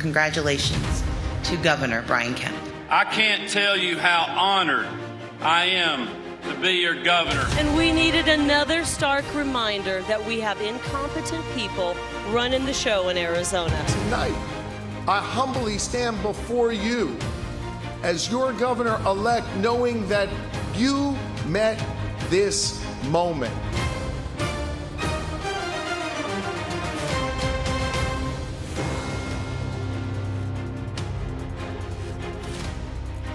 congratulations to Governor Brian Kemp. I can't tell you how honored I am to be your governor. And we needed another stark reminder that we have incompetent people running the show in Arizona. Tonight, I humbly stand before you as your governor-elect, knowing that you met this moment.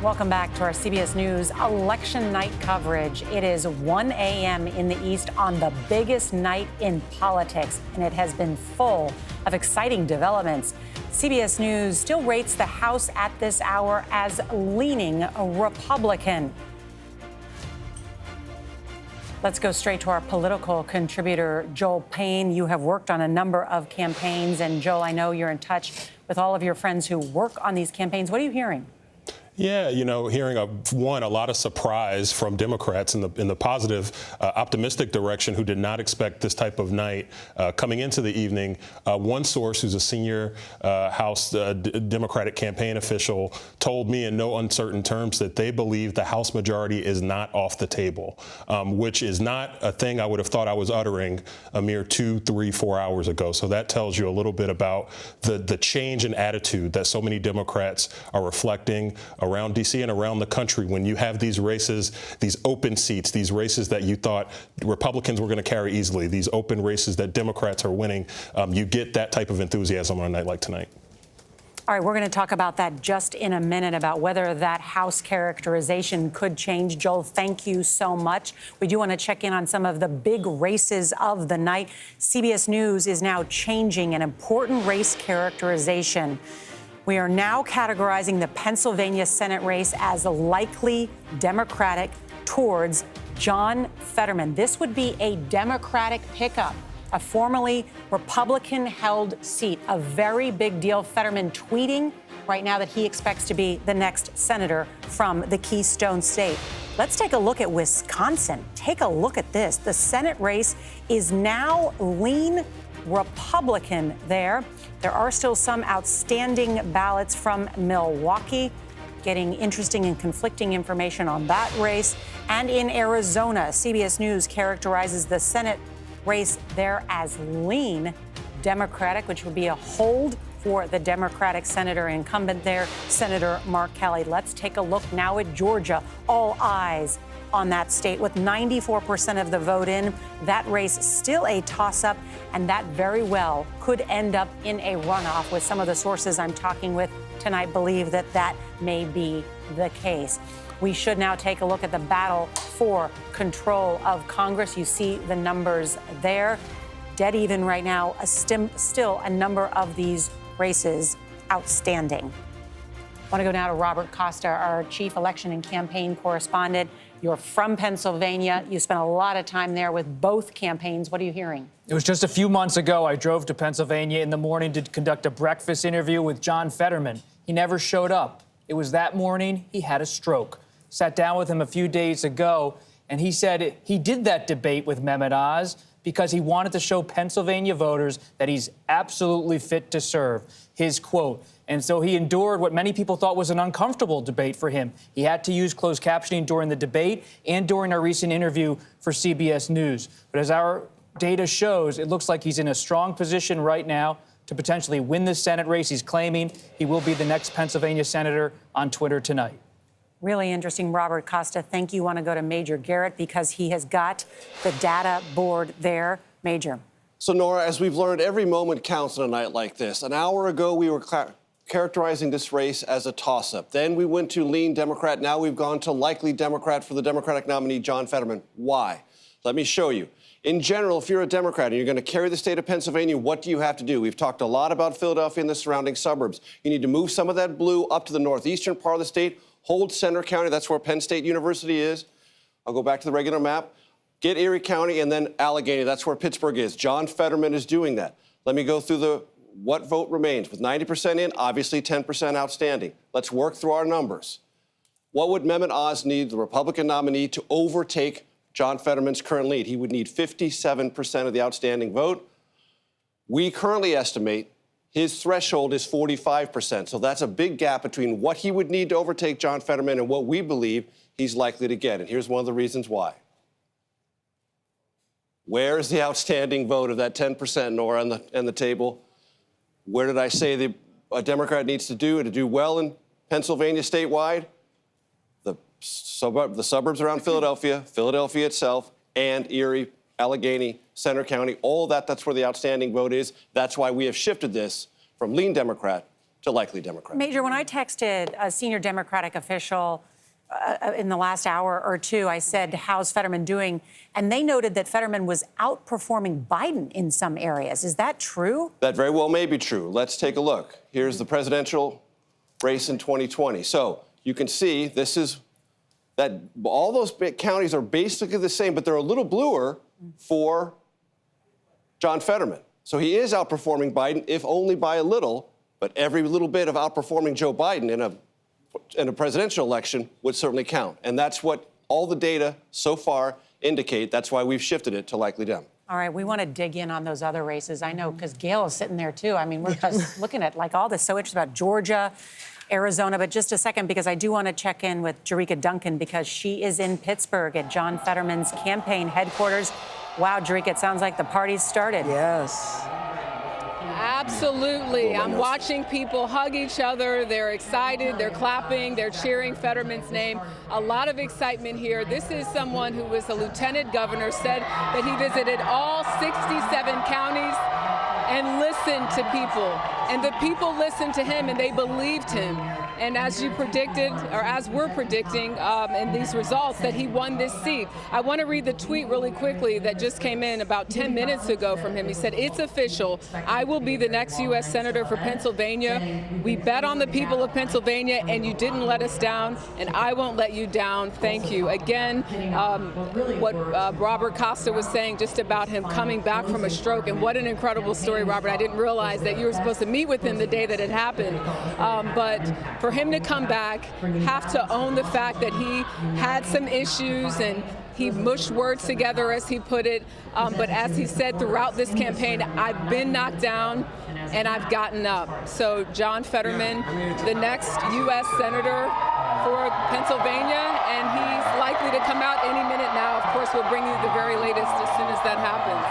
Welcome back to our CBS News election night coverage. It is 1 a.m. in the East on the biggest night in politics, and it has been full of exciting developments. CBS News still rates the House at this hour as leaning Republican. Let's go straight to our political contributor, Joel Payne. You have worked on a number of campaigns, and Joel, I know you're in touch with all of your friends who work on these campaigns. What are you hearing? Yeah, hearing a lot of surprise from Democrats in the positive, optimistic direction who did not expect this type of night coming into the evening. One source who's a senior House Democratic campaign official told me in no uncertain terms that they believe the House majority is not off the table, which is not a thing I would have thought I was uttering a mere 2, 3, 4 hours ago. So that tells you a little bit about the change in attitude that so many Democrats are reflecting around D.C. and around the country when you have these races, these open seats, these races that you thought Republicans were going to carry easily, these open races that Democrats are winning. You get that type of enthusiasm on a night like tonight. All right, we're going to talk about that just in a minute, about whether that House characterization could change. Joel, thank you so much. We do want to check in on some of the big races of the night. CBS News is now changing an important race characterization. We are now categorizing the Pennsylvania Senate race as likely Democratic towards John Fetterman. This would be a Democratic pickup, a formerly Republican-held seat, a very big deal. Fetterman tweeting right now that he expects to be the next senator from the Keystone State. Let's take a look at Wisconsin. Take a look at this. The Senate race is now lean Republican there. There are still some outstanding ballots from Milwaukee. Getting interesting and conflicting information on that race. And in Arizona, CBS News characterizes the Senate race there as lean Democratic, which would be a hold for the Democratic senator incumbent there, Senator Mark Kelly. Let's take a look now at Georgia. All eyes on that state with 94% of the vote in. That race still a toss-up, and that very well could end up in a runoff. With some of the sources I'm talking with tonight believe that that may be the case. We should now take a look at the battle for control of Congress. You see the numbers there. Dead even right now, still a number of these races outstanding. I want to go now to Robert Costa, our chief election and campaign correspondent. You're from Pennsylvania. You spent a lot of time there with both campaigns. What are you hearing? It was just a few months ago I drove to Pennsylvania in the morning to conduct a breakfast interview with John Fetterman. He never showed up. It was that morning he had a stroke. Sat down with him a few days ago, and he said he did that debate with Mehmet Oz because he wanted to show Pennsylvania voters that he's absolutely fit to serve. His quote. And so he endured what many people thought was an uncomfortable debate for him. He had to use closed captioning during the debate and during our recent interview for CBS News. But as our data shows, it looks like he's in a strong position right now to potentially win this Senate race. He's claiming he will be the next Pennsylvania senator on Twitter tonight. Really interesting, Robert Costa. Thank you. Want to go to Major Garrett because he has got the data board there. Major. So, Nora, as we've learned, every moment counts on a night like this. An hour ago, we were characterizing this race as a toss-up. Then we went to lean Democrat. Now we've gone to likely Democrat for the Democratic nominee, John Fetterman. Why? Let me show you. In general, if you're a Democrat and you're going to carry the state of Pennsylvania, what do you have to do? We've talked a lot about Philadelphia and the surrounding suburbs. You need to move some of that blue up to the northeastern part of the state, hold Center County. That's where Penn State University is. I'll go back to the regular map. Get Erie County and then Allegheny. That's where Pittsburgh is. John Fetterman is doing that. Let me go through the what vote remains. With 90% in, obviously 10% outstanding. Let's work through our numbers. What would Mehmet Oz need, the Republican nominee, to overtake John Fetterman's current lead? He would need 57% of the outstanding vote. We currently estimate His threshold is 45%. So that's a big gap between what he would need to overtake John Fetterman and what we believe he's likely to get. And here's one of the reasons why. Where is the outstanding vote of that 10%, Norah, on the table? Where did I say a Democrat needs to do well in Pennsylvania statewide? The suburbs around Philadelphia, Philadelphia itself, and Erie, Allegheny, Center County, all of that's where the outstanding vote is. That's why we have shifted this from lean Democrat to likely Democrat. Major, when I texted a senior Democratic official in the last hour or two, I said, how's Fetterman doing? And they noted that Fetterman was outperforming Biden in some areas. Is that true? That very well may be true. Let's take a look. Here's the presidential race in 2020. So you can see this is that all those counties are basically the same, but they're a little bluer for John Fetterman. So he is outperforming Biden, if only by a little, but every little bit of outperforming Joe Biden in a presidential election would certainly count. And that's what all the data so far indicate. That's why we've shifted it to likely Dem. All right, we want to dig in on those other races. I know, because Gail is sitting there, too. I mean, we're just looking at, like, all this. So interesting about Georgia, Arizona. But just a second, because I do want to check in with Jerika Duncan, because she is in Pittsburgh at John Fetterman's campaign headquarters. Wow, Jerika, it sounds like the party's started. Yes. Absolutely. I'm watching people hug each other. They're excited. They're clapping. They're cheering Fetterman's name. A lot of excitement here. This is someone who was a lieutenant governor, said that he visited all 67 counties and listened to people. And the people listened to him and they believed him. And as you predicted, or as we're predicting in these results, that he won this seat. I want to read the tweet really quickly that just came in about 10 minutes ago from him. He said, "It's official. I will be the next U.S. Senator for Pennsylvania. We bet on the people of Pennsylvania, and you didn't let us down, and I won't let you down. Thank you." Again, what Robert Costa was saying just about him coming back from a stroke, and what an incredible story, Robert. I didn't realize that you were supposed to meet with him the day that it happened. But for him to come back, have to own the fact that he had some issues and he mushed words together, as he put it. But as he said throughout this campaign, I've been knocked down and I've gotten up. So John Fetterman, the next U.S. Senator for Pennsylvania, and he's likely to come out any minute now. Of course, we'll bring you the very latest as soon as that happens.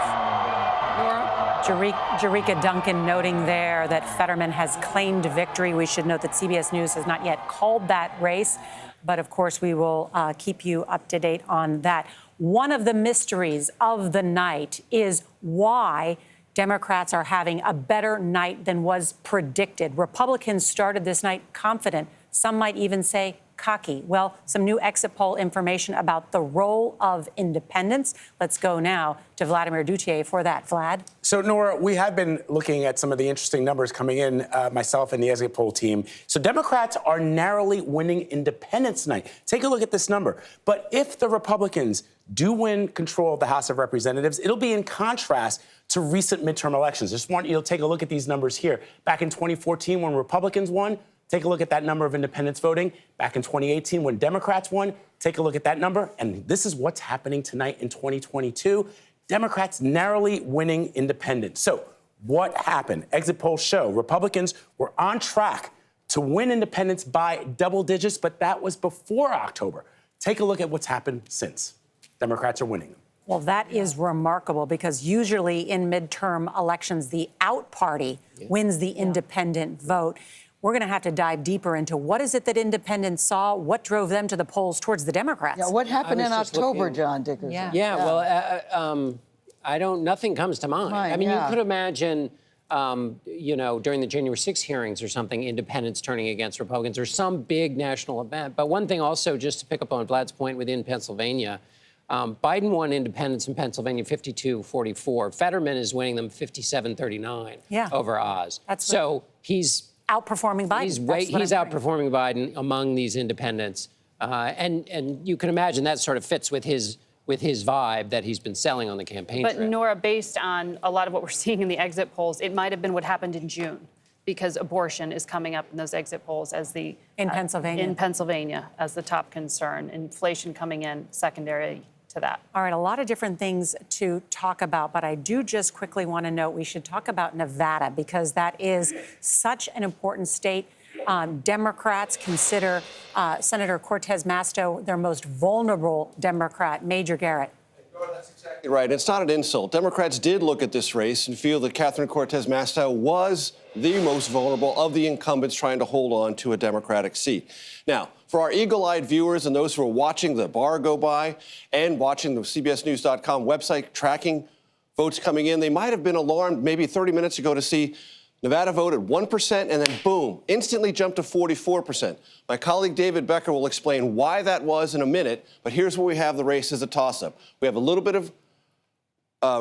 Norah? Jerika Duncan noting there that Fetterman has claimed victory. We should note that CBS News has not yet called that race, but of course we will keep you up to date on that. One of the mysteries of the night is why Democrats are having a better night than was predicted. Republicans started this night confident. Some might even say cocky. Well, some new exit poll information about the role of independents. Let's go now to Vladimir Duthier for that. Vlad? So, Norah, we have been looking at some of the interesting numbers coming in, myself and the exit poll team. So Democrats are narrowly winning independents tonight. Take a look at this number. But if the Republicans do win control of the House of Representatives, it'll be in contrast to recent midterm elections. I just want you to take a look at these numbers here. Back in 2014, when Republicans won, take a look at that number of independents voting. Back in 2018, when Democrats won, take a look at that number. And this is what's happening tonight in 2022. Democrats narrowly winning independents. So what happened? Exit polls show Republicans were on track to win independents by double digits, but that was before October. Take a look at what's happened since. Democrats are winning them. Well, that is remarkable, because usually in midterm elections, the out party wins the independent vote. We're going to have to dive deeper into what is it that independents saw, what drove them to the polls towards the Democrats. Yeah, what happened in October, John Dickerson? Well, nothing comes to mind. Right, I mean, you could imagine, during the January 6 hearings or something, independents turning against Republicans or some big national event. But one thing also, just to pick up on Vlad's point within Pennsylvania, Biden won independents in Pennsylvania 52-44. Fetterman is winning them 57-39 over Oz. So he's outperforming Biden. He's outperforming Biden among these independents, and you can imagine that sort of fits with his vibe that he's been selling on the campaign trail. But Norah, based on a lot of what we're seeing in the exit polls, it might have been what happened in June, because abortion is coming up in those exit polls as in Pennsylvania as the top concern. Inflation coming in secondary. to that. All right, a lot of different things to talk about, but I do just quickly want to note we should talk about Nevada because that is such an important state. Democrats consider Senator Cortez Masto their most vulnerable Democrat. Major Garrett. That's exactly right. It's not an insult. Democrats did look at this race and feel that Catherine Cortez Masto was the most vulnerable of the incumbents trying to hold on to a Democratic seat. Now, for our eagle-eyed viewers and those who are watching the bar go by and watching the CBSNews.com website tracking votes coming in, they might have been alarmed maybe 30 minutes ago to see Nevada voted 1% and then, boom, instantly jumped to 44%. My colleague David Becker will explain why that was in a minute, but here's where we have the race as a toss-up. We have a little bit of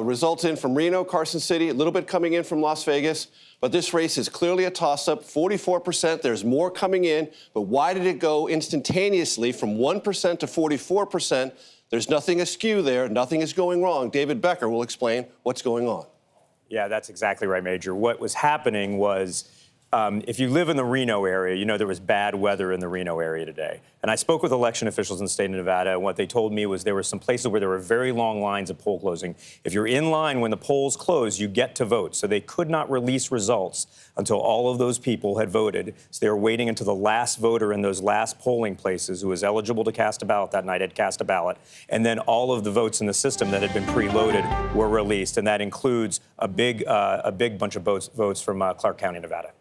results in from Reno, Carson City, a little bit coming in from Las Vegas, but this race is clearly a toss-up, 44%. There's more coming in, but why did it go instantaneously from 1% to 44%? There's nothing askew there. Nothing is going wrong. David Becker will explain what's going on. Yeah, that's exactly right, Major. What was happening was, if you live in the Reno area, you know there was bad weather in the Reno area today. And I spoke with election officials in the state of Nevada, and what they told me was there were some places where there were very long lines of poll closing. If you're in line when the polls close, you get to vote. So they could not release results until all of those people had voted. So they were waiting until the last voter in those last polling places who was eligible to cast a ballot that night had cast a ballot. And then all of the votes in the system that had been preloaded were released. And that includes a big bunch of votes from Clark County, Nevada.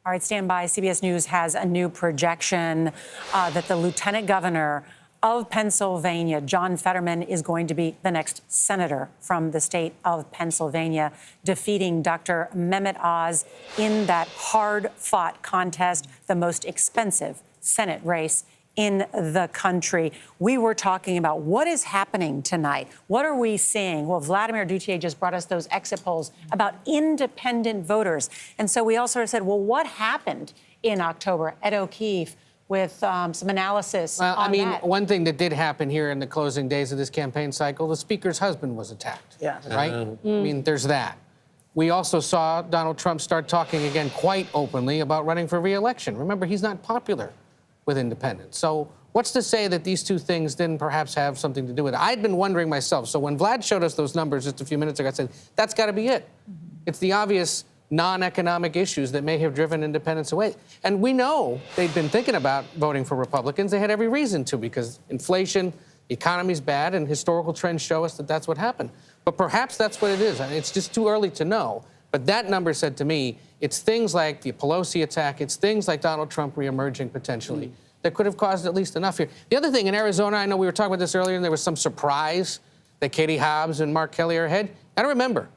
All right, stand by. CBS News has a new projection that the lieutenant governor of Pennsylvania, John Fetterman, is going to be the next senator from the state of Pennsylvania, defeating Dr. Mehmet Oz in that hard-fought contest, the most expensive Senate race in the country. We were talking about what is happening tonight. What are we seeing? Well, Vladimir Duthier just brought us those exit polls about independent voters. And so we all sort of said, well, what happened in October? Ed O'Keefe with some analysis on that. One thing that did happen here in the closing days of this campaign cycle, the speaker's husband was attacked. Yeah. Right? I mean, there's that. We also saw Donald Trump start talking again quite openly about running for re-election. Remember, he's not popular with independents. So what's to say that these two things didn't perhaps have something to do with it? I'd been wondering myself. So when Vlad showed us those numbers just a few minutes ago, I said, that's got to be it. It's the obvious non-economic issues that may have driven independents away. And we know they'd been thinking about voting for Republicans. They had every reason to because inflation, the economy's bad, and historical trends show us that that's what happened. But perhaps that's what it is. I mean, it's just too early to know. But that number said to me, it's things like the Pelosi attack, it's things like Donald Trump reemerging potentially that could have caused at least enough here. The other thing in Arizona, I know we were talking about this earlier, and there was some surprise that Katie Hobbs and Mark Kelly are ahead. Got to remember,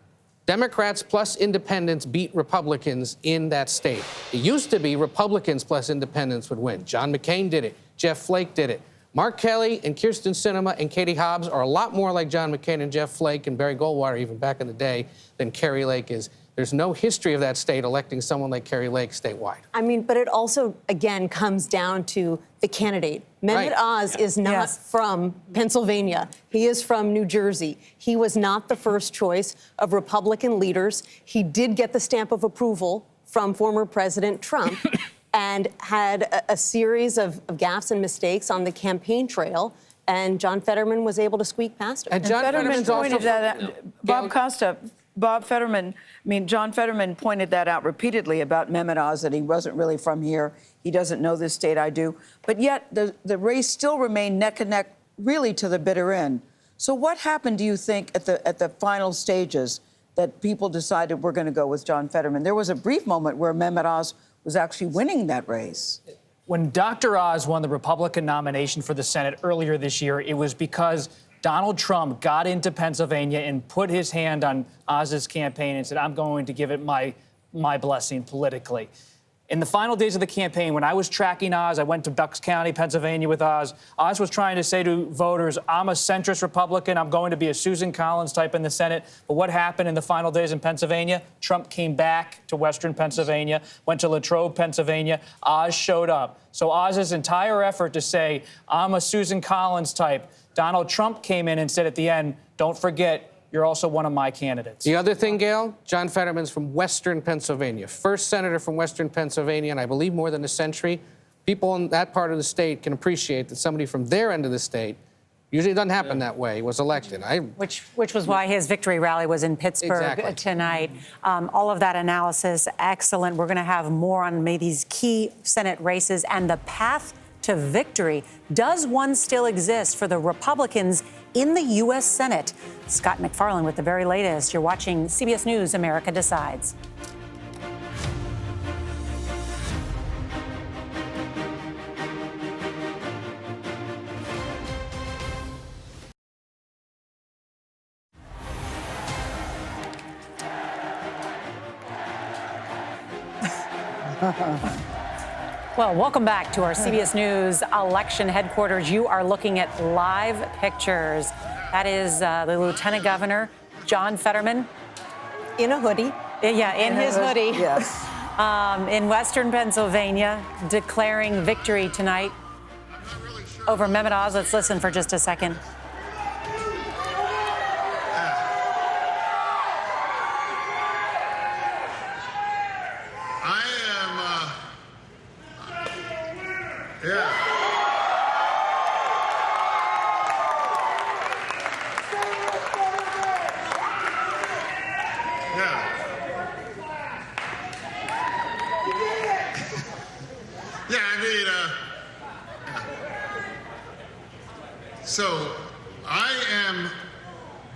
Democrats plus independents beat Republicans in that state. It used to be Republicans plus independents would win. John McCain did it. Jeff Flake did it. Mark Kelly and Kyrsten Sinema and Katie Hobbs are a lot more like John McCain and Jeff Flake and Barry Goldwater even back in the day than Kerry Lake is. There's no history of that state electing someone like Kerry Lake statewide. I mean, but it also, again, comes down to the candidate. Mehmet Oz is not from Pennsylvania. He is from New Jersey. He was not the first choice of Republican leaders. He did get the stamp of approval from former President Trump and had a series of gaffes and mistakes on the campaign trail. And John Fetterman was able to squeak past him. And John Fetterman pointed that out. John Fetterman pointed that out repeatedly about Mehmet Oz, that he wasn't really from here. He doesn't know this state, I do. But yet the race still remained neck and neck, really to the bitter end. So what happened, do you think, at the final stages that people decided we're going to go with John Fetterman? There was a brief moment where Mehmet Oz was actually winning that race. When Dr. Oz won the Republican nomination for the Senate earlier this year, it was because Donald Trump got into Pennsylvania and put his hand on Oz's campaign and said, I'm going to give it my blessing politically. In the final days of the campaign, when I was tracking Oz, I went to Bucks County, Pennsylvania with Oz. Oz was trying to say to voters, I'm a centrist Republican. I'm going to be a Susan Collins type in the Senate. But what happened in the final days in Pennsylvania? Trump came back to Western Pennsylvania, went to Latrobe, Pennsylvania. Oz showed up. So Oz's entire effort to say, I'm a Susan Collins type, Donald Trump came in and said at the end, don't forget, you're also one of my candidates. The other thing, Gail, John Fetterman's from Western Pennsylvania, first senator from Western Pennsylvania, and I believe more than a century. People in that part of the state can appreciate that somebody from their end of the state Usually it doesn't happen that way. He was elected. Which was why his victory rally was in Pittsburgh tonight. All of that analysis, excellent. We're going to have more on these key Senate races and the path to victory. Does one still exist for the Republicans in the U.S. Senate? Scott MacFarlane with the very latest. You're watching CBS News, America Decides. Well, welcome back to our CBS News election headquarters. You are looking at live pictures. That is the Lieutenant Governor, John Fetterman. In a hoodie. Yeah, in his hoodie. Yes. In Western Pennsylvania, declaring victory tonight over Mehmet Oz. Let's listen for just a second. So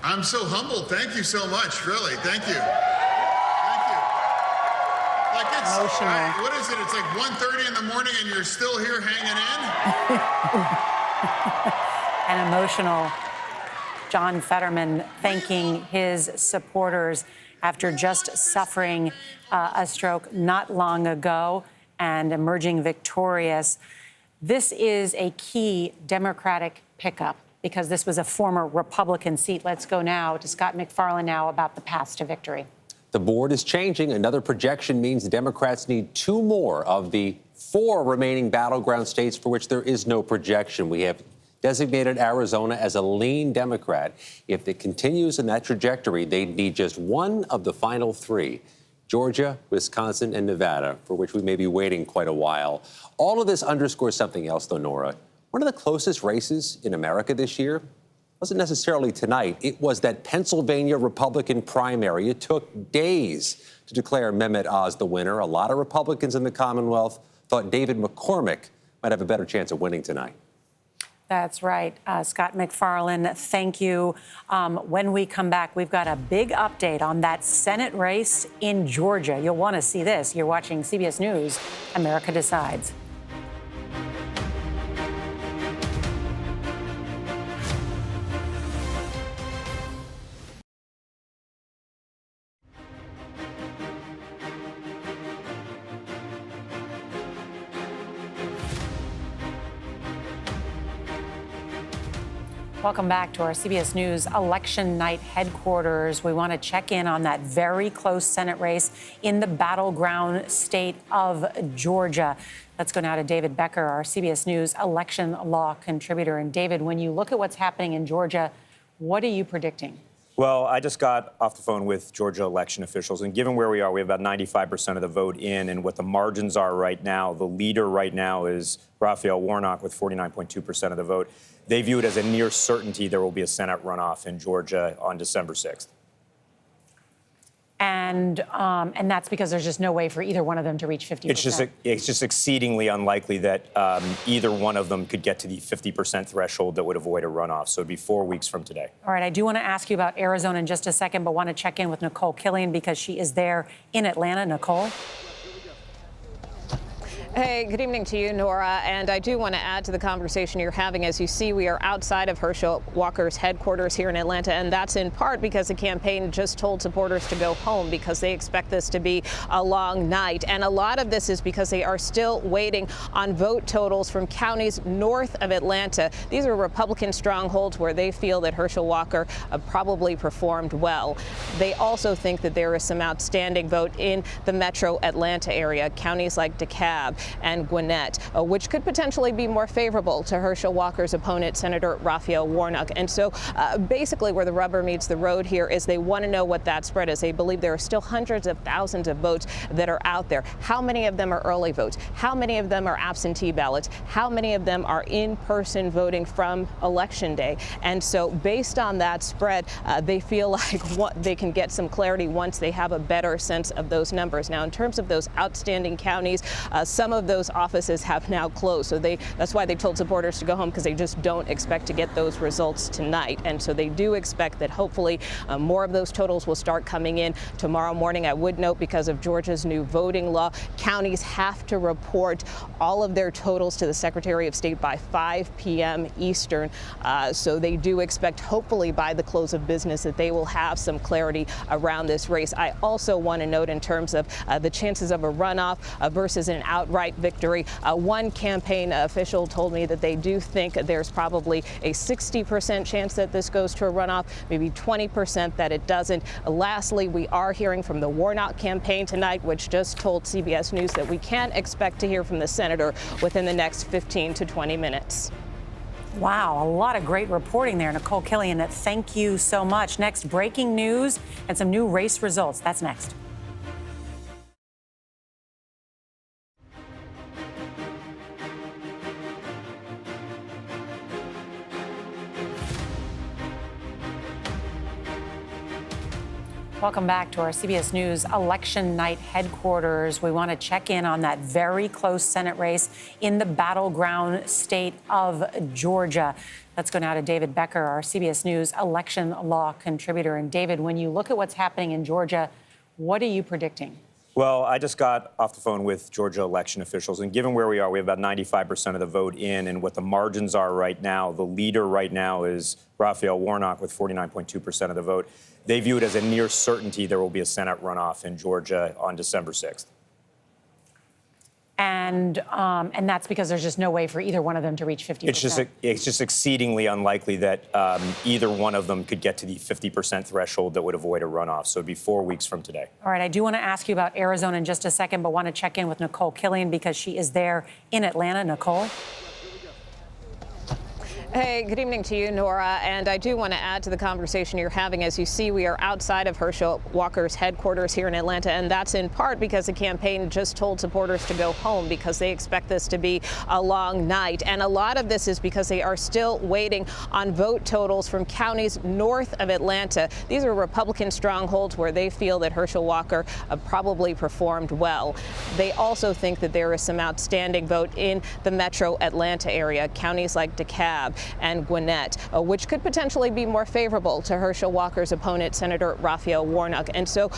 I'm so humbled. Thank you so much, really. Thank you. Thank you. Like it's, emotional. What is it? It's like 1:30 in the morning and you're still here hanging in? An emotional John Fetterman thanking his supporters after just suffering a stroke not long ago and emerging victorious. This is a key Democratic pickup because this was a former Republican seat. Let's go now to Scott MacFarlane now about the path to victory. The board is changing. Another projection means the Democrats need 2 more of the 4 remaining battleground states for which there is no projection. We have designated Arizona as a lean Democrat. If it continues in that trajectory, they'd need just 1 of the final 3. Georgia, Wisconsin, and Nevada, for which we may be waiting quite a while. All of this underscores something else, though, Norah. One of the closest races in America this year wasn't necessarily tonight. It was that Pennsylvania Republican primary. It took days to declare Mehmet Oz the winner. A lot of Republicans in the Commonwealth thought David McCormick might have a better chance of winning tonight. That's right. Scott MacFarlane, thank you. When we come back, we've got a big update on that Senate race in Georgia. You'll want to see this. You're watching CBS News, America Decides. Welcome back to our CBS News election night headquarters. We want to check in on that very close Senate race in the battleground state of Georgia. Let's go now to David Becker, our CBS News election law contributor. And David, when you look at what's happening in Georgia, what are you predicting? Well, I just got off the phone with Georgia election officials, and given where we are, we have about 95% of the vote in, and what the margins are right now, the leader right now is Raphael Warnock with 49.2% of the vote. They view it as a near certainty there will be a Senate runoff in Georgia on December 6th. And that's because there's just no way for either one of them to reach 50%. It's just exceedingly unlikely that either one of them could get to the 50% threshold that would avoid a runoff. So it'd be 4 weeks from today. All right, I do want to ask you about Arizona in just a second, but want to check in with Nicole Killian because she is there in Atlanta. Nicole? Hey, good evening to you, Norah. And I do want to add to the conversation you're having. As you see, we are outside of Herschel Walker's headquarters here in Atlanta, and that's in part because the campaign just told supporters to go home because they expect this to be a long night. And a lot of this is because they are still waiting on vote totals from counties north of Atlanta. These are Republican strongholds where they feel that Herschel Walker probably performed well. They also think that there is some outstanding vote in the metro Atlanta area, counties like DeKalb. and Gwinnett, which could potentially be more favorable to Herschel Walker's opponent, Senator Raphael Warnock. And so basically where the rubber meets the road here is they want to know what that spread is. They believe there are still hundreds of thousands of votes that are out there. How many of them are early votes? How many of them are absentee ballots? How many of them are in-person voting from Election Day? And so based on that spread, they feel like they can get some clarity once they have a better sense of those numbers. Now, in terms of those outstanding counties, some of those offices have now closed. So that's why they told supporters to go home, because they just don't expect to get those results tonight. And so they do expect that hopefully more of those totals will start coming in tomorrow morning. I would note, because of Georgia's new voting law, counties have to report all of their totals to the Secretary of State by 5 p.m. Eastern. So they do expect, hopefully by the close of business, that they will have some clarity around this race. I also want to note, in terms of the chances of a runoff versus an outright victory, one campaign official told me that they do think there's probably a 60% chance that this goes to a runoff, maybe 20% that it doesn't. Lastly, we are hearing from the Warnock campaign tonight, which just told CBS News that we can't expect to hear from the senator within the next 15 to 20 minutes. Wow, a lot of great reporting there, Nicole Killian. Thank you so much. Next, breaking news and some new race results. That's next. Welcome back to our CBS News election night headquarters. We want to check in on that very close Senate race in the battleground state of Georgia. Let's go now to David Becker, our CBS News election law contributor. And David, when you look at what's happening in Georgia, what are you predicting? Well, I just got off the phone with Georgia election officials, and given where we are, we have about 95% of the vote in, and what the margins are right now, the leader right now is Raphael Warnock with 49.2% of the vote. They view it as a near certainty there will be a Senate runoff in Georgia on December 6th. And that's because there's just no way for either one of them to reach 50%. It's just exceedingly unlikely that either one of them could get to the 50% threshold that would avoid a runoff. So it'd be 4 weeks from today. All right, I do want to ask you about Arizona in just a second, but want to check in with Nicole Killian because she is there in Atlanta. Nicole? Hey, good evening to you, Norah. And I do want to add to the conversation you're having. As you see, we are outside of Herschel Walker's headquarters here in Atlanta, and that's in part because the campaign just told supporters to go home because they expect this to be a long night. And a lot of this is because they are still waiting on vote totals from counties north of Atlanta. These are Republican strongholds where they feel that Herschel Walker probably performed well. They also think that there is some outstanding vote in the metro Atlanta area, counties like DeKalb and Gwinnett, which could potentially be more favorable to Herschel Walker's opponent, Senator Raphael Warnock. And so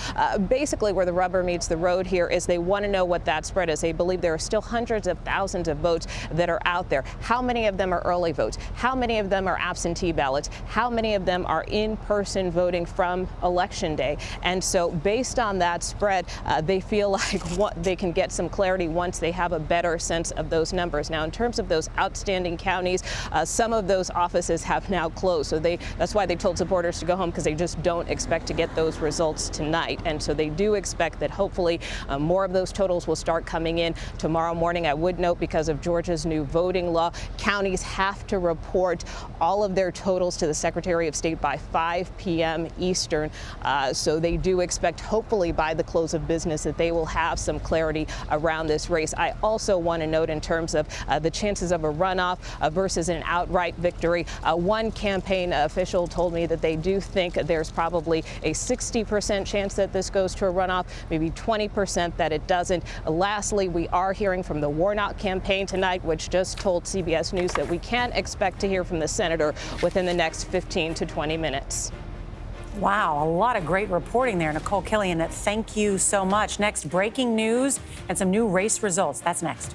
basically where the rubber meets the road here is they want to know what that spread is. They believe there are still hundreds of thousands of votes that are out there. How many of them are early votes? How many of them are absentee ballots? How many of them are in-person voting from Election Day? And so based on that spread, they feel like they can get some clarity once they have a better sense of those numbers. Now, in terms of those outstanding counties, some of those offices have now closed. So that's why they told supporters to go home, because they just don't expect to get those results tonight. And so they do expect that hopefully more of those totals will start coming in tomorrow morning. I would note, because of Georgia's new voting law, counties have to report all of their totals to the Secretary of State by 5 p.m. Eastern. So they do expect, hopefully by the close of business, that they will have some clarity around this race. I also want to note, in terms of the chances of a runoff versus an outright victory, one campaign official told me that they do think there's probably a 60% chance that this goes to a runoff, maybe 20% that it doesn't. Lastly, we are hearing from the Warnock campaign tonight, which just told CBS News that we can't expect to hear from the senator within the next 15 to 20 minutes. Wow, a lot of great reporting there, Nicole Killian. Thank you so much. Next, breaking news and some new race results. That's next.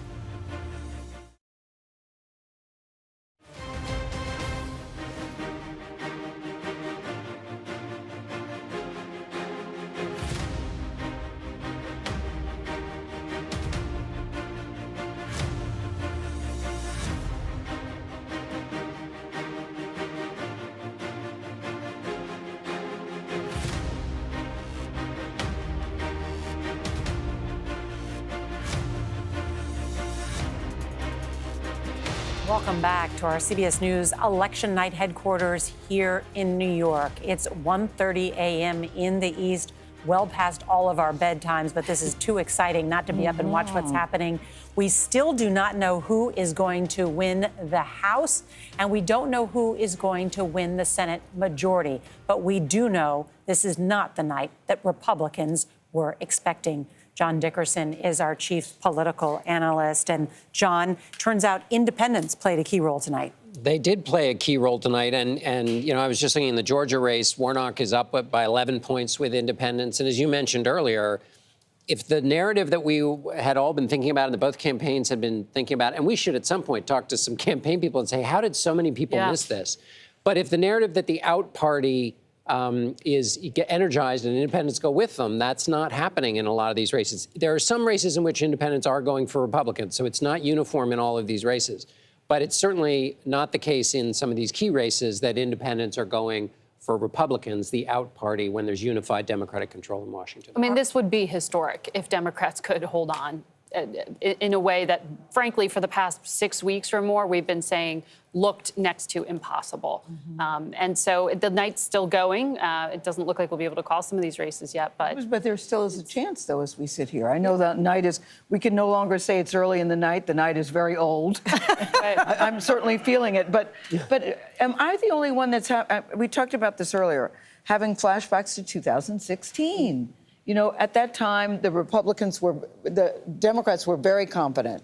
Welcome back to our CBS News election night headquarters here in New York. It's 1:30 a.m. in the East, well past all of our bedtimes, but this is too exciting not to be up and watch what's happening. We still do not know who is going to win the House, and we don't know who is going to win the Senate majority. But we do know this is not the night that Republicans were expecting. John Dickerson is our chief political analyst. And John, turns out independents played a key role tonight. They did play a key role tonight. And you know, I was just thinking in the Georgia race, Warnock is up by 11 points with independents. And as you mentioned earlier, if the narrative that we had all been thinking about and that both campaigns had been thinking about, and we should at some point talk to some campaign people and say, how did so many people miss this? But if the narrative that the out party is get energized and independents go with them, that's not happening in a lot of these races. There are some races in which independents are going for Republicans, so it's not uniform in all of these races. But it's certainly not the case in some of these key races that independents are going for Republicans, the out party, when there's unified Democratic control in Washington. I mean, this would be historic if Democrats could hold on in a way that, frankly, for the past 6 weeks or more, we've been saying looked next to impossible. And so the night's still going. It doesn't look like we'll be able to call some of these races yet, But there still is a chance, though, as we sit here. I know that night is, we can no longer say it's early in the night. The night is very old. I'm certainly feeling it. But am I the only one that's, we talked about this earlier, having flashbacks to 2016. You know, at that time, the Democrats were very confident.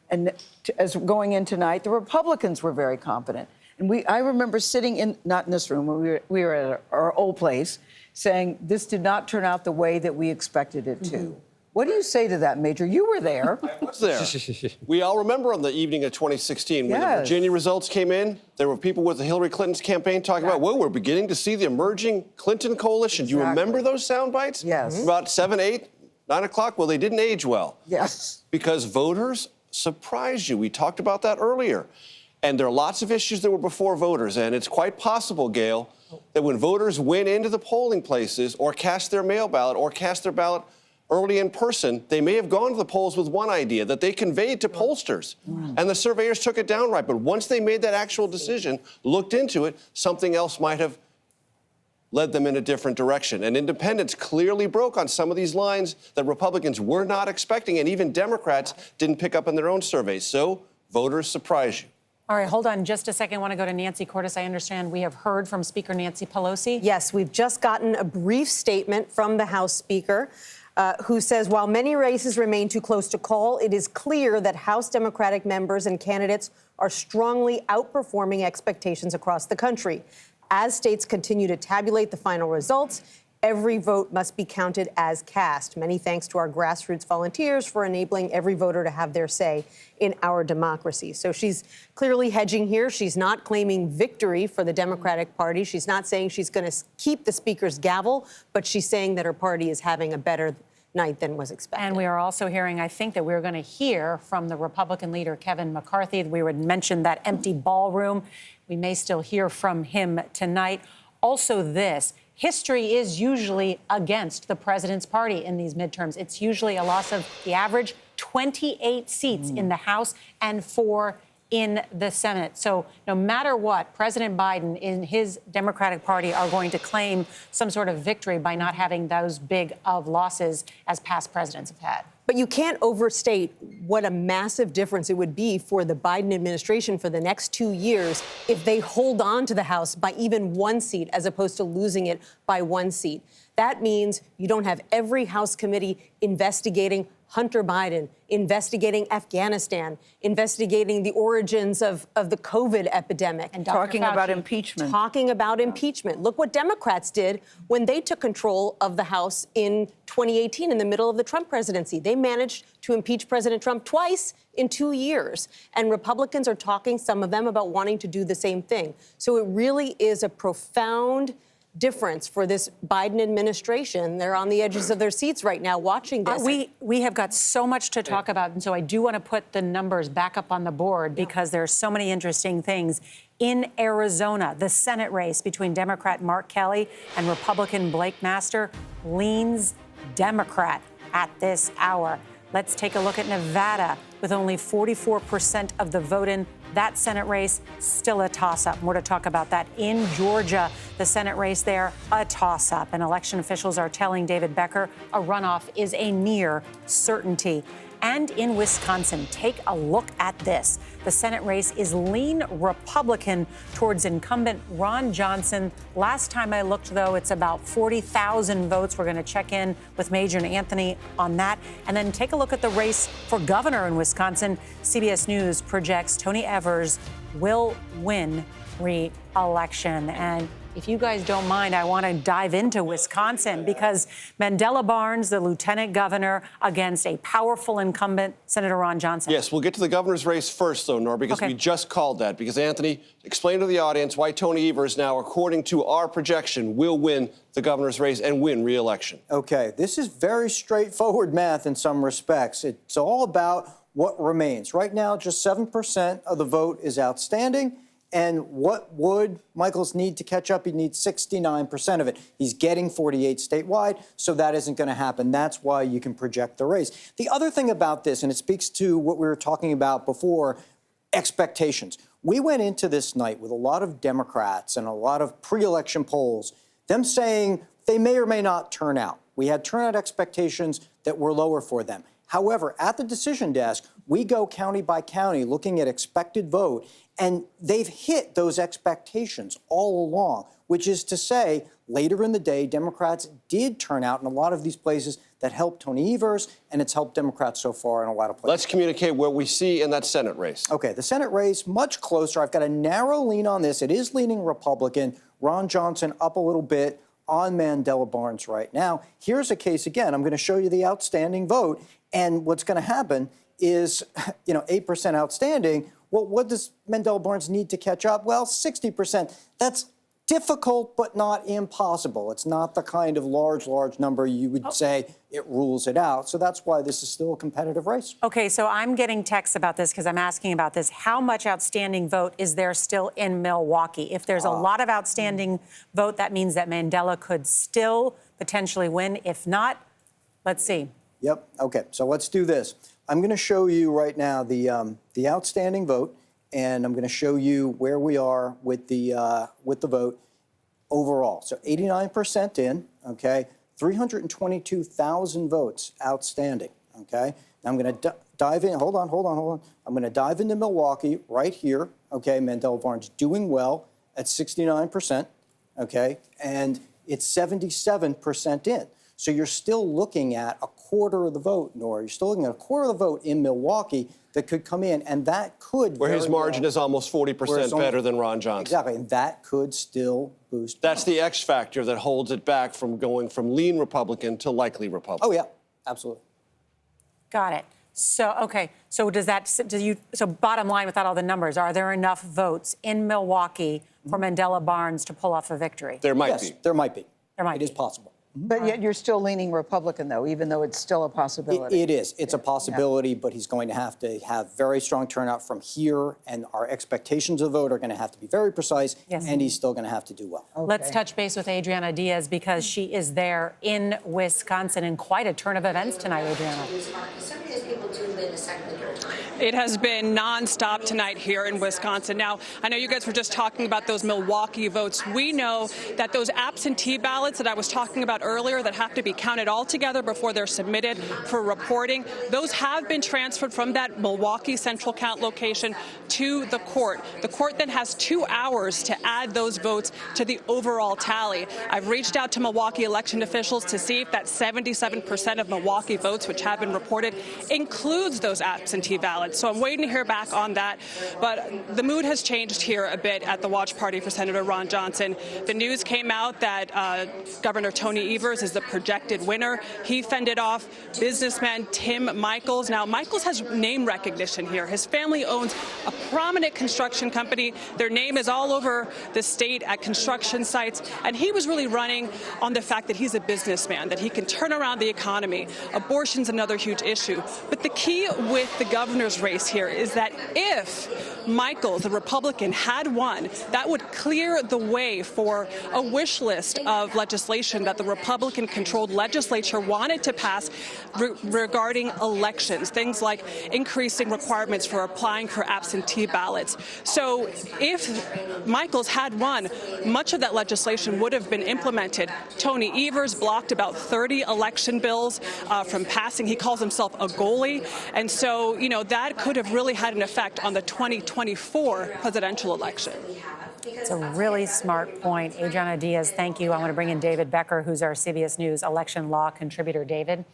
And as going in tonight, the Republicans were very confident. And I remember sitting not in this room, we were at our old place, saying this did not turn out the way that we expected it to. What do you say to that, Major? You were there. I was there. We all remember on the evening of 2016 when the Virginia results came in, there were people with the Hillary Clinton's campaign talking about, well, we're beginning to see the emerging Clinton coalition. Do you remember those sound bites? Yes. About 7, 8, 9 o'clock? Well, they didn't age well. Yes. Because voters surprised you. We talked about that earlier. And there are lots of issues that were before voters. And it's quite possible, Gail, that when voters went into the polling places or cast their mail ballot or cast their ballot early in person, they may have gone to the polls with one idea that they conveyed to pollsters. And the surveyors took it downright. But once they made that actual decision, looked into it, something else might have led them in a different direction. And independents clearly broke on some of these lines that Republicans were not expecting, and even Democrats didn't pick up in their own surveys. So voters surprise you. All right, hold on just a second. I want to go to Nancy Cordes. I understand we have heard from Speaker Nancy Pelosi. Yes, we've just gotten a brief statement from the House Speaker, who says, while many races remain too close to call, it is clear that House Democratic members and candidates are strongly outperforming expectations across the country. As states continue to tabulate the final results, every vote must be counted as cast. Many thanks to our grassroots volunteers for enabling every voter to have their say in our democracy. So she's clearly hedging here. She's not claiming victory for the Democratic Party. She's not saying she's going to keep the Speaker's gavel, but she's saying that her party is having a better night than was expected. And we are also hearing, I think, that we're going to hear from the Republican leader, Kevin McCarthy. We would mention that empty ballroom. We may still hear from him tonight. Also this, history is usually against the president's party in these midterms. It's usually a loss of the average 28 seats in the House and 4 in the Senate. So no matter what, President Biden and his Democratic Party are going to claim some sort of victory by not having those big of losses as past presidents have had. But you can't overstate what a massive difference it would be for the Biden administration for the next 2 years if they hold on to the House by even 1 seat as opposed to losing it by 1 seat. That means you don't have every House committee investigating Hunter Biden, investigating Afghanistan, investigating the origins of the COVID epidemic. And talking about impeachment. Talking about impeachment. Look what Democrats did when they took control of the House in 2018 in the middle of the Trump presidency. They managed to impeach President Trump twice in 2 years. And Republicans are talking, some of them, about wanting to do the same thing. So it really is a profound difference for this Biden administration. They're on the edges of their seats right now watching this. We have got so much to talk about, and so I do want to put the numbers back up on the board because there are so many interesting things. In Arizona, the Senate race between Democrat Mark Kelly and Republican Blake Master leans Democrat at this hour. Let's take a look at Nevada. With only 44% of the vote in that Senate race, still a toss-up. More to talk about that. In Georgia, the Senate race there, a toss-up. And election officials are telling David Becker a runoff is a near certainty. And in Wisconsin, take a look at this. The Senate race is lean Republican towards incumbent Ron Johnson. Last time I looked, though, it's about 40,000 votes. We're going to check in with Major and Anthony on that. And then take a look at the race for governor in Wisconsin. CBS News projects Tony Evers will win re-election. And if you guys don't mind, I want to dive into Wisconsin because Mandela Barnes, the lieutenant governor, against a powerful incumbent, Senator Ron Johnson. Yes, we'll get to the governor's race first, though, Norah, because we just called that. Because, Anthony, explain to the audience why Tony Evers now, according to our projection, will win the governor's race and win re-election. Okay, this is very straightforward math in some respects. It's all about what remains. Right now, just 7% of the vote is outstanding. And what would Michaels need to catch up? He'd need 69% of it. He's getting 48 statewide, so that isn't going to happen. That's why you can project the race. The other thing about this, and it speaks to what we were talking about before, expectations. We went into this night with a lot of Democrats and a lot of pre-election polls, them saying they may or may not turn out. We had turnout expectations that were lower for them. However, at the decision desk, we go county by county looking at expected vote, and they've hit those expectations all along, which is to say, later in the day, Democrats did turn out in a lot of these places that helped Tony Evers, and it's helped Democrats so far in a lot of places. Let's communicate what we see in that Senate race. Okay, the Senate race, much closer. I've got a narrow lean on this. It is leaning Republican. Ron Johnson up a little bit on Mandela Barnes right now. Here's a case again. I'm going to show you the outstanding vote, and what's going to happen is, 8% outstanding. Well, what does Mandela Barnes need to catch up? Well, 60%. That's difficult, but not impossible. It's not the kind of large number you would say it rules it out. So that's why this is still a competitive race. Okay, so I'm getting texts about this because I'm asking about this. How much outstanding vote is there still in Milwaukee? If there's a lot of outstanding vote, that means that Mandela could still potentially win. If not, let's see. Yep. Okay. So let's do this. I'm going to show you right now the outstanding vote, and I'm going to show you where we are with the vote overall. So 89% in. Okay. 322,000 votes outstanding. Okay. Now I'm going to dive in. Hold on. I'm going to dive into Milwaukee right here. Okay. Mandela Barnes doing well at 69%. Okay. And it's 77% in. So you're still looking at a quarter of the vote, Norah. You're still looking at a quarter of the vote in Milwaukee that could come in, and that could... Where his margin is almost 40% better than Ron Johnson. Exactly, and that could still boost... That's the X factor that holds it back from going from lean Republican to likely Republican. Oh, yeah, absolutely. Got it. So, okay, so so bottom line without all the numbers, are there enough votes in Milwaukee for Mandela Barnes to pull off a victory? There might be. There might be. It is possible. But yet you're still leaning Republican, though, even though it's still a possibility. It is. It's a possibility, but he's going to have very strong turnout from here, and our expectations of the vote are going to have to be very precise, and he's still going to have to do well. Okay. Let's touch base with Adriana Diaz because she is there in Wisconsin, and quite a turn of events tonight, Adriana. It has been nonstop tonight here in Wisconsin. Now, I know you guys were just talking about those Milwaukee votes. We know that those absentee ballots that I was talking about earlier that have to be counted all together before they're submitted for reporting, those have been transferred from that Milwaukee central count location to the court. The court then has 2 hours to add those votes to the overall tally. I've reached out to Milwaukee election officials to see if that 77% of Milwaukee votes, which have been reported, includes those absentee ballots. So I'm waiting to hear back on that. But the mood has changed here a bit at the watch party for Senator Ron Johnson. The news came out that Governor Tony Evers is the projected winner. He fended off businessman Tim Michaels. Now, Michaels has name recognition here. His family owns a prominent construction company. Their name is all over the state at construction sites. And he was really running on the fact that he's a businessman, that he can turn around the economy. Abortion's another huge issue. But the key with the governor's race here is that if Michaels, the Republican, had won, that would clear the way for a wish list of legislation that the Republican-controlled legislature wanted to pass regarding elections, things like increasing requirements for applying for absentee ballots. So if Michaels had won, much of that legislation would have been implemented. Tony Evers blocked about 30 election bills from passing. He calls himself a goalie. And so, that could have really had an effect on the 2024 presidential election. It's a really smart point. Adriana Diaz, thank you. I want to bring in David Becker, who's our CBS News election law contributor. David?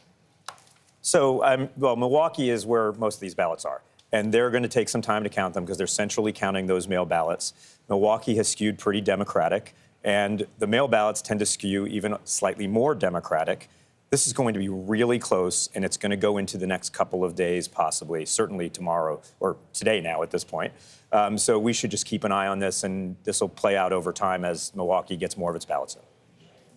So, Milwaukee is where most of these ballots are. And they're going to take some time to count them because they're centrally counting those mail ballots. Milwaukee has skewed pretty Democratic, and the mail ballots tend to skew even slightly more Democratic. This is going to be really close, and it's going to go into the next couple of days, possibly, certainly tomorrow, or today now at this point. So we should just keep an eye on this, and this will play out over time as Milwaukee gets more of its ballots in.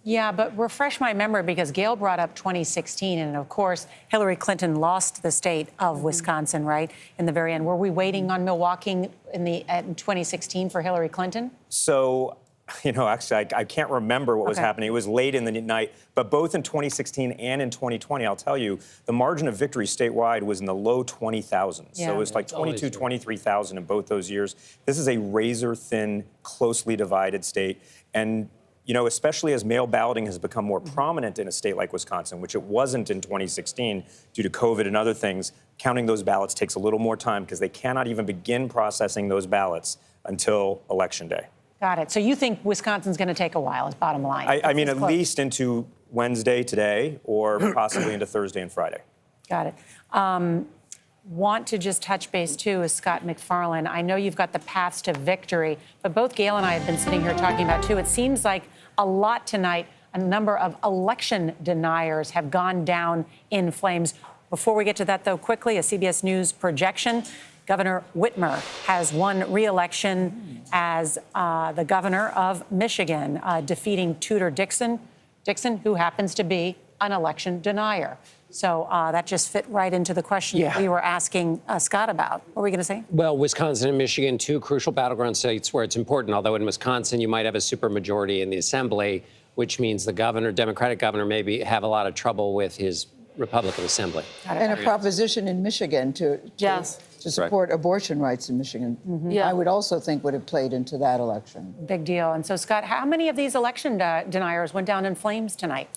Yeah, but refresh my memory, because Gail brought up 2016, and of course, Hillary Clinton lost the state of Wisconsin, right, in the very end. Were we waiting on Milwaukee in 2016 for Hillary Clinton? So, actually, I can't remember what was happening. It was late in the night. But both in 2016 and in 2020, I'll tell you, the margin of victory statewide was in the low 20,000s. Yeah. So it was like 22, 23,000 in both those years. This is a razor-thin, closely divided state. And, especially as mail balloting has become more prominent in a state like Wisconsin, which it wasn't in 2016 due to COVID and other things, counting those ballots takes a little more time because they cannot even begin processing those ballots until Election Day. Got it. So you think Wisconsin's going to take a while, is bottom line? I mean, at least into Wednesday today or possibly into Thursday and Friday. Got it. Want to just touch base, too, with Scott McFarlane. I know you've got the paths to victory, but both Gail and I have been sitting here talking about, too. It seems like a lot tonight, a number of election deniers have gone down in flames. Before we get to that, though, quickly, a CBS News projection. Governor Whitmer has won re-election as the governor of Michigan, defeating Tudor Dixon, who happens to be an election denier. So that just fit right into the question we were asking Scott about. What were we going to say? Well, Wisconsin and Michigan, two crucial battleground states where it's important, although in Wisconsin you might have a supermajority in the assembly, which means the governor, Democratic governor, maybe have a lot of trouble with his Republican assembly. And a proposition in Michigan to support abortion rights in Michigan, I would also think would have played into that election. Big deal. And so, Scott, how many of these election deniers went down in flames tonight?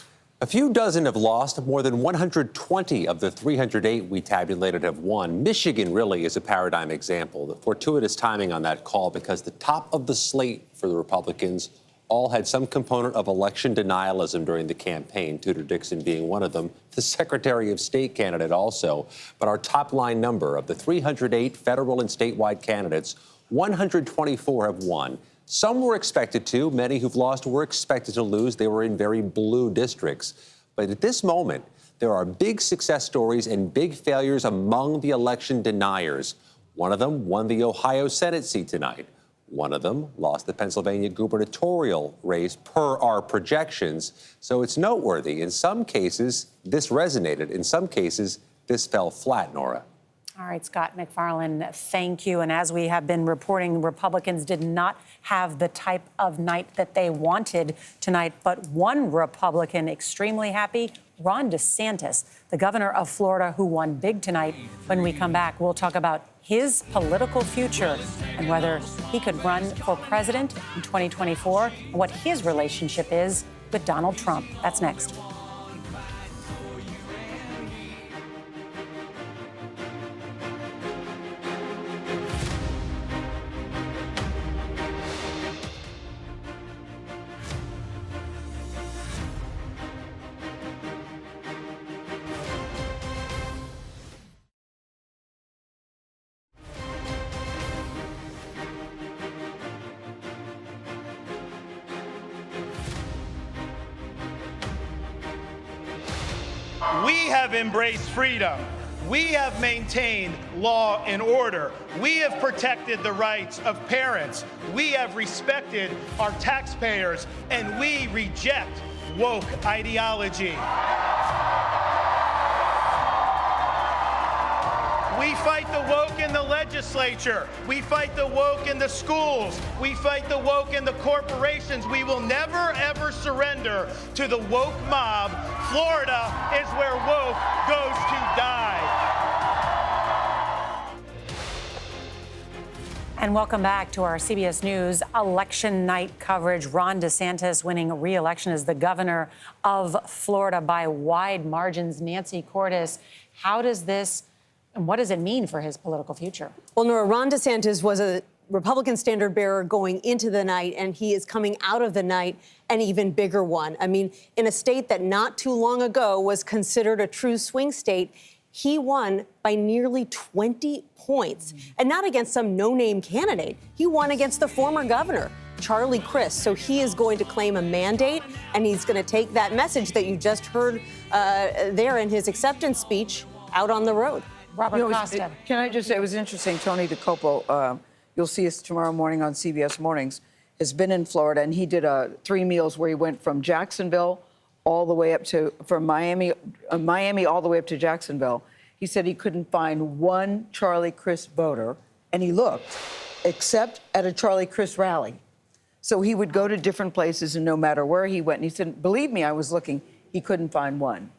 A few dozen have lost. More than 120 of the 308 we tabulated have won. Michigan really is a paradigm example. The fortuitous timing on that call, because the top of the slate for the Republicans all had some component of election denialism during the campaign, Tudor Dixon being one of them, the Secretary of State candidate also. But our top line number of the 308 federal and statewide candidates, 124 have won. Some were expected to. Many who've lost were expected to lose. They were in very blue districts. But at this moment, there are big success stories and big failures among the election deniers. One of them won the Ohio Senate seat tonight. One of them lost the Pennsylvania gubernatorial race per our projections. So it's noteworthy. In some cases, this resonated. In some cases, this fell flat, Norah. All right, Scott McFarlane, thank you. And as we have been reporting, Republicans did not have the type of night that they wanted tonight. But one Republican extremely happy, Ron DeSantis, the governor of Florida, who won big tonight. When we come back, we'll talk about his political future and whether he could run for president in 2024 and what his relationship is with Donald Trump. That's next. We have embraced freedom. We have maintained law and order. We have protected the rights of parents. We have respected our taxpayers, and we reject woke ideology. We fight the woke in the legislature. We fight the woke in the schools. We fight the woke in the corporations. We will never, ever surrender to the woke mob. Florida is where woke goes to die. And welcome back to our CBS News election night coverage. Ron DeSantis winning re-election as the governor of Florida by wide margins. Nancy Cordes, how does this and what does it mean for his political future? Well, Norah, Ron DeSantis was a Republican standard bearer going into the night, and he is coming out of the night an even bigger one. I mean, in a state that not too long ago was considered a true swing state, he won by nearly 20 points, and not against some no-name candidate. He won against the former governor, Charlie Crist. So he is going to claim a mandate, and he's going to take that message that you just heard there in his acceptance speech out on the road. Robert Costa. Can I just say, it was interesting, Tony DeCopo, you'll see us tomorrow morning on CBS Mornings, has been in Florida, and he did 3 meals where he went from Jacksonville all the way up to, from Miami all the way up to Jacksonville. He said he couldn't find one Charlie Crist voter, and he looked, except at a Charlie Crist rally. So he would go to different places, and no matter where he went, and he said, believe me, I was looking, he couldn't find one.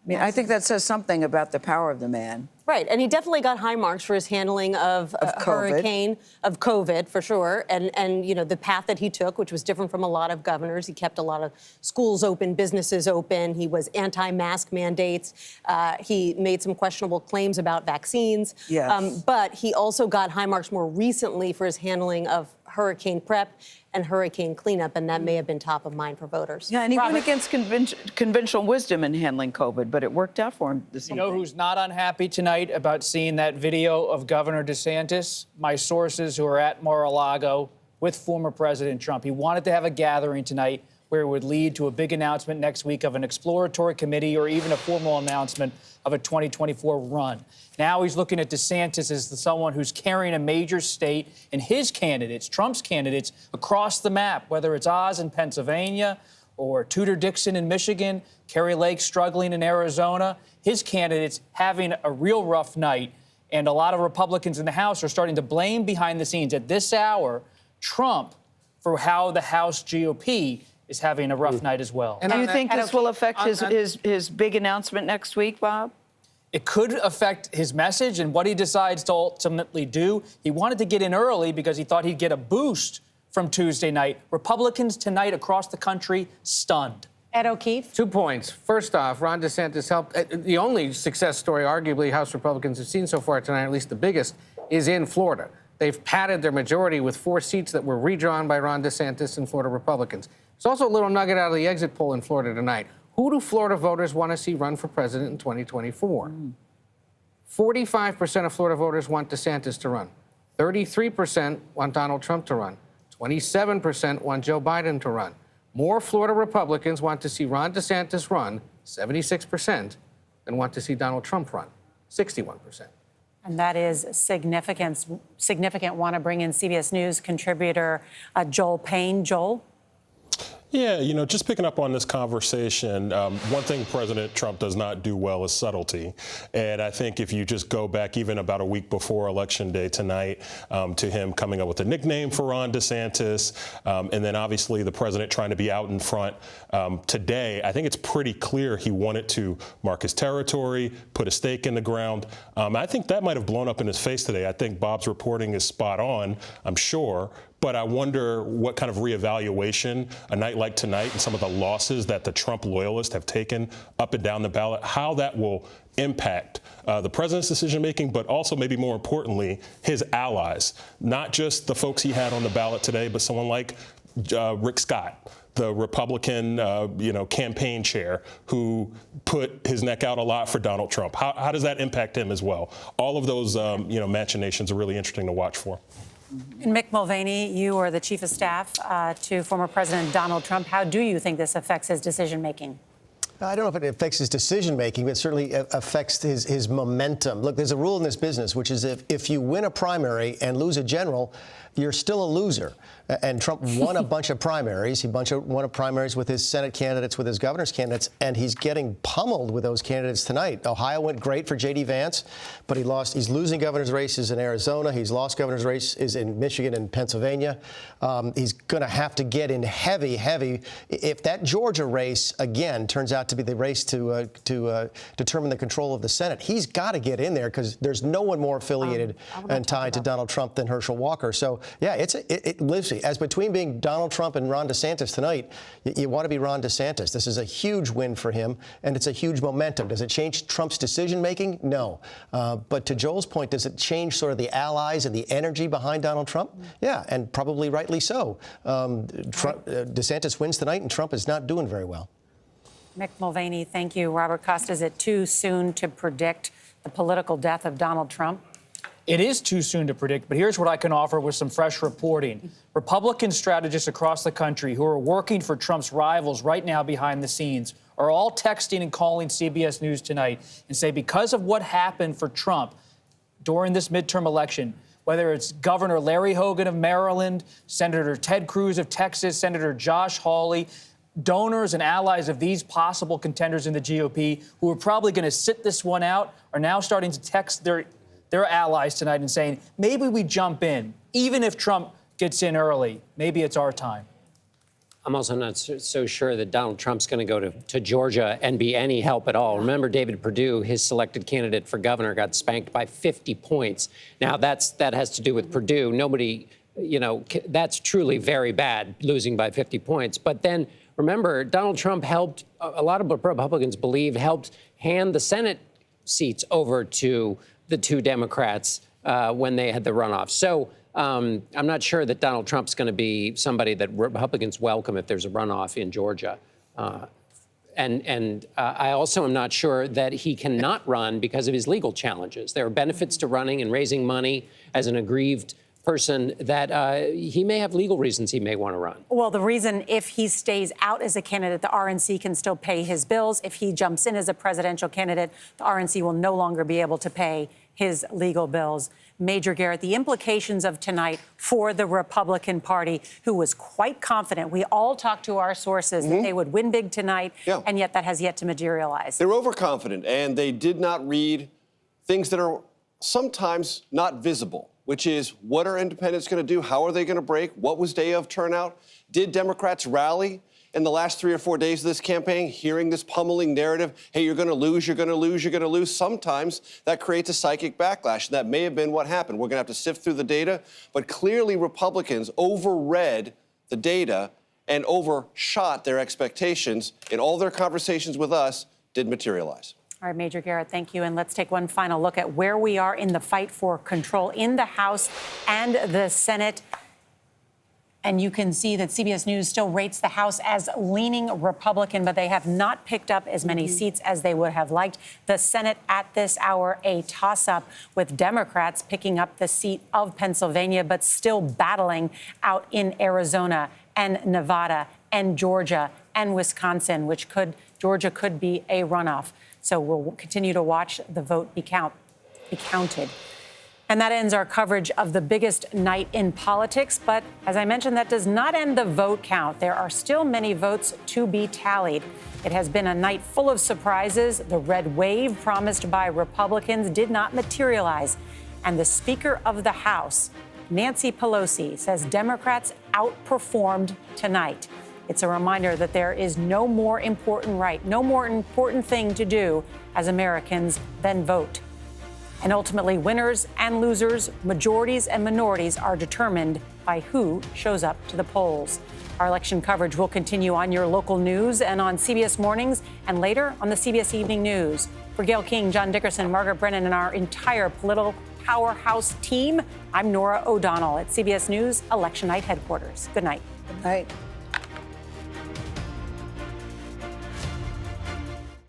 I mean, I think that says something about the power of the man. Right, and he definitely got high marks for his handling of hurricane, of COVID, for sure, and you know, the path that he took, which was different from a lot of governors. He kept a lot of schools open, businesses open. He was anti-mask mandates. He made some questionable claims about vaccines. Yes. But he also got high marks more recently for his handling of hurricane prep and hurricane cleanup, and that may have been top of mind for voters. Yeah, and he went against conventional wisdom in handling COVID, but it worked out for him this evening. You know who's not unhappy tonight about seeing that video of Governor DeSantis? My sources who are at Mar-a-Lago with former President Trump. He wanted to have a gathering tonight where it would lead to a big announcement next week of an exploratory committee or even a formal announcement of a 2024 run. Now he's looking at DeSantis as someone who's carrying a major state and his candidates, Trump's candidates, across the map, whether it's Oz in Pennsylvania or Tudor Dixon in Michigan, Kerry Lake struggling in Arizona. His candidates having a real rough night, and a lot of Republicans in the House are starting to blame behind the scenes at this hour Trump for how the House GOP is having a rough night as well. And do you think this will affect his big announcement next week, Bob? It could affect his message and what he decides to ultimately do. He wanted to get in early because he thought he'd get a boost from Tuesday night. Republicans tonight across the country stunned. Ed O'Keefe. 2 points. First off, Ron DeSantis helped. The only success story, arguably, House Republicans have seen so far tonight, at least the biggest, is in Florida. They've padded their majority with 4 seats that were redrawn by Ron DeSantis and Florida Republicans. There's also a little nugget out of the exit poll in Florida tonight. Who do Florida voters want to see run for president in 2024? 45% of Florida voters want DeSantis to run. 33% want Donald Trump to run. 27% want Joe Biden to run. More Florida Republicans want to see Ron DeSantis run, 76%, than want to see Donald Trump run, 61%. And that is significant. Want to bring in CBS News contributor Joel Payne. Joel? Yeah, you know, just picking up on this conversation, one thing President Trump does not do well is subtlety. And I think if you just go back even about a week before Election Day tonight to him coming up with a nickname for Ron DeSantis, and then obviously the president trying to be out in front today, I think it's pretty clear he wanted to mark his territory, put a stake in the ground. I think that might have blown up in his face today. I think Bob's reporting is spot on, I'm sure. But I wonder what kind of reevaluation a night like tonight and some of the losses that the Trump loyalists have taken up and down the ballot, how that will impact the president's decision making, but also maybe more importantly, his allies, not just the folks he had on the ballot today, but someone like Rick Scott, the Republican, campaign chair who put his neck out a lot for Donald Trump. How does that impact him as well? All of those, machinations are really interesting to watch for. And Mick Mulvaney, you are the chief of staff to former President Donald Trump. How do you think this affects his decision making? I don't know if it affects his decision making, but it certainly affects his momentum. Look, there's a rule in this business, which is if you win a primary and lose a general, you're still a loser. And Trump won a bunch of primaries. He won a primaries with his Senate candidates, with his governor's candidates, and he's getting pummeled with those candidates tonight. Ohio went great for J.D. Vance, but he's losing governor's races in Arizona. He's lost governor's races in Michigan and Pennsylvania. He's going to have to get in heavy. If that Georgia race, again, turns out to be the race to determine the control of the Senate, he's got to get in there because there's no one more affiliated and tied to Donald Trump than Herschel Walker. So, yeah, literally, as between being Donald Trump and Ron DeSantis tonight, you want to be Ron DeSantis. This is a huge win for him, and it's a huge momentum. Does it change Trump's decision-making? No. But to Joel's point, does it change sort of the allies and the energy behind Donald Trump? Yeah, and probably rightly so. DeSantis wins tonight, and Trump is not doing very well. Mick Mulvaney, thank you. Robert Costa, is it too soon to predict the political death of Donald Trump? It is too soon to predict, but here's what I can offer with some fresh reporting. Republican strategists across the country who are working for Trump's rivals right now behind the scenes are all texting and calling CBS News tonight and say because of what happened for Trump during this midterm election, whether it's Governor Larry Hogan of Maryland, Senator Ted Cruz of Texas, Senator Josh Hawley, donors and allies of these possible contenders in the GOP who are probably going to sit this one out are now starting to text their allies tonight and saying, maybe we jump in. Even if Trump gets in early, maybe it's our time. I'm also not so sure that Donald Trump's going to go to Georgia and be any help at all. Remember, David Perdue, his selected candidate for governor, got spanked by 50 points. Now, that has to do with Perdue. Nobody, that's truly very bad, losing by 50 points. But then, remember, Donald Trump helped, a lot of Republicans believe, helped hand the Senate seats over to the two Democrats when they had the runoff. So I'm not sure that Donald Trump's going to be somebody that Republicans welcome if there's a runoff in Georgia. And I also am not sure that he cannot run because of his legal challenges. There are benefits to running and raising money as an aggrieved person that he may have legal reasons he may want to run. Well, the reason if he stays out as a candidate, the RNC can still pay his bills. If he jumps in as a presidential candidate, the RNC will no longer be able to pay his legal bills. Major Garrett, the implications of tonight for the Republican Party, who was quite confident. We all talked to our sources that they would win big tonight, and yet that has yet to materialize. They're overconfident, and they did not read things that are sometimes not visible, which is what are independents going to do? How are they going to break? What was day of turnout? Did Democrats rally in the last 3 or 4 days of this campaign, hearing this pummeling narrative, hey, you're going to lose, you're going to lose, you're going to lose? Sometimes that creates a psychic backlash. And that may have been what happened. We're going to have to sift through the data. But clearly Republicans overread the data and overshot their expectations in all their conversations with us did materialize. All right, Major Garrett, thank you. And let's take one final look at where we are in the fight for control in the House and the Senate. And you can see that CBS News still rates the House as leaning Republican, but they have not picked up as many seats as they would have liked. The Senate at this hour, a toss-up with Democrats picking up the seat of Pennsylvania, but still battling out in Arizona and Nevada and Georgia and Wisconsin, Georgia could be a runoff. So we'll continue to watch the vote be counted. And that ends our coverage of the biggest night in politics. But as I mentioned, that does not end the vote count. There are still many votes to be tallied. It has been a night full of surprises. The red wave promised by Republicans did not materialize. And the Speaker of the House, Nancy Pelosi, says Democrats outperformed tonight. It's a reminder that there is no more important thing to do as Americans than vote. And ultimately, winners and losers, majorities and minorities are determined by who shows up to the polls. Our election coverage will continue on your local news and on CBS Mornings and later on the CBS Evening News. For Gayle King, John Dickerson, Margaret Brennan, and our entire political powerhouse team, I'm Norah O'Donnell at CBS News Election Night Headquarters. Good night. Good night.